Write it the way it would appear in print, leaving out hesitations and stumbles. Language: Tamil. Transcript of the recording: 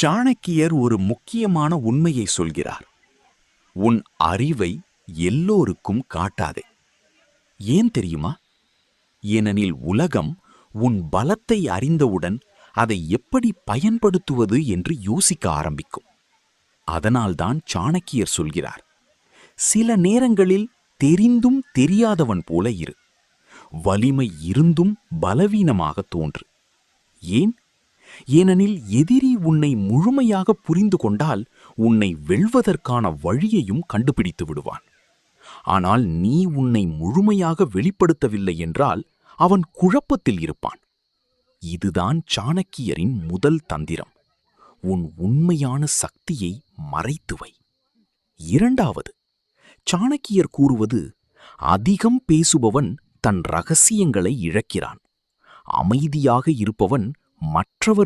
சாணக்கியர் ஒரு முக்கியமான உண்மையை சொல்கிறார். உன் அறிவை எல்லோருக்கும் காட்டாதே. ஏன் தெரியுமா? ஏனெனில் உலகம் உன் பலத்தை அறிந்தவுடன் அதை எப்படி பயன்படுத்துவது என்று யோசிக்க ஆரம்பிக்கும். அதனால்தான் சாணக்கியர் சொல்கிறார், சில நேரங்களில் தெரிந்தும் தெரியாதவன் போல இரு. வலிமை இருந்தும் பலவீனமாக தோன்று. ஏன்? ஏனெனில் எதிரி உன்னை முழுமையாக புரிந்து கொண்டால் உன்னை வெல்வதற்கான வழியையும் கண்டுபிடித்து விடுவான். ஆனால் நீ உன்னை முழுமையாக வெளிப்படுத்தவில்லை என்றால் அவன் குழப்பத்தில் இருப்பான். இதுதான் சாணக்கியரின் முதல் தந்திரம். உன் உண்மையான சக்தியை மறைத்து வை. இரண்டாவது, சாணக்கியர் கூறுவது, அதிகம் பேசுபவன் தன் ரகசியங்களை இழக்கிறான். அமைதியாக இருப்பவன் மற்றவர்